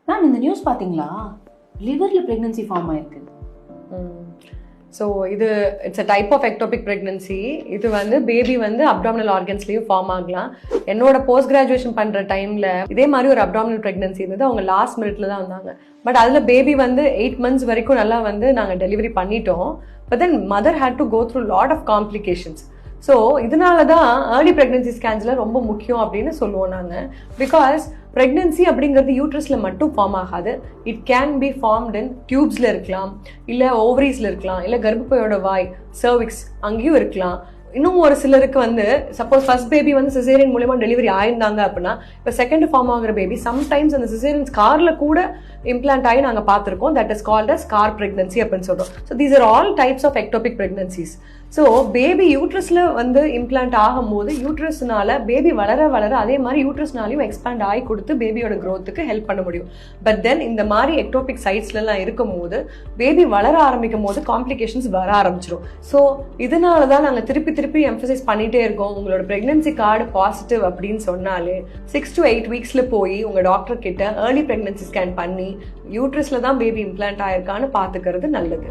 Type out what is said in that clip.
Ma'am இந்த news பார்த்தீங்களா? லிவர்ல பிரெக்னன்சி ஃபார்ம் ஆயிருக்கு. ஸோ இது it's a type of ectopic pregnancy. இது வந்து பேபி வந்து அப்டாமினல் ஆர்கன்ஸ்லேயும் ஃபார்ம் ஆகலாம். என்னோட போஸ்ட் கிராஜுவேஷன் பண்ணுற டைமில் இதே மாதிரி ஒரு அப்டாமினல் ப்ரெக்னன்சி இருந்தது. அவங்க லாஸ்ட் மினிட்ல தான் வந்தாங்க. பட் அதில் பேபி வந்து 8 months வரைக்கும் நல்லா வந்து நாங்கள் டெலிவரி பண்ணிட்டோம். But then mother had to go through lot of complications. So இதனால தான் ஏர்லி ப்ரெக்னன்சி ஸ்கேன்ஸில் ரொம்ப முக்கியம் அப்படின்னு சொல்லுவோம் நாங்கள். பிகாஸ் ப்ரெக்னன்சி அப்படிங்கிறது யூட்ரஸில் மட்டும் ஃபார்ம் ஆகாது. It can be formed in டியூப்ஸில் இருக்கலாம், இல்லை ஓவரீஸில் இருக்கலாம், இல்லை கர்ப்பப்பையோட வாய் சர்விக்ஸ் அங்கேயும் இருக்கலாம். இன்னும் ஒரு சிலருக்கு வந்து சப்போஸ் ஃபர்ஸ்ட் பேபி வந்து சிசேரியன் மூலமா டெலிவரி ஆயிருந்தாங்க அப்படின்னா இப்போ செகண்ட் ஃபார்ம் ஆகிற பேபி சம்டைம்ஸ் அந்த சிசேரியன் ஸ்கார்ல கூட இம்ப்ளான்ட் ஆகி நாங்கள் பார்த்துருக்கோம். That is called as scar pregnancy அப்படின்னு சொல்றோம். So these are all types of ectopic pregnancies. So baby யூட்ரஸ்ல வந்து இம்ப்ளான்ட் ஆகும்போது யூட்ரஸ்னால பேபி வளர வளர அதே மாதிரி யூட்ரஸ்னாலையும் எக்ஸ்பேண்ட் ஆகி கொடுத்து பேபியோட க்ரோத்துக்கு ஹெல்ப் பண்ண முடியும். பட் தென் இந்த மாதிரி எக்டோபிக் சைட்ஸ்லாம் இருக்கும் போது பேபி வளர ஆரம்பிக்கும் போது காம்ப்ளிகேஷன்ஸ் வர ஆரம்பிச்சிடும். ஸோ இதனால தான் நாங்கள் திருப்பி திருப்பி எம்ஃபசைஸ் பண்ணிட்டே இருக்கோம். உங்களோட பிரெக்னன்சி கார்டு பாசிட்டிவ் அப்படின்னு சொன்னாலே 6 to 8 weeks போய் உங்க டாக்டர் கிட்ட ஏர்லி பிரெக்னன்சி ஸ்கேன் பண்ணி யூட்ரஸ்ல தான் பேபி இம்ப்ளான்ட் ஆயிருக்கான்னு பார்த்துக்கிறது நல்லது.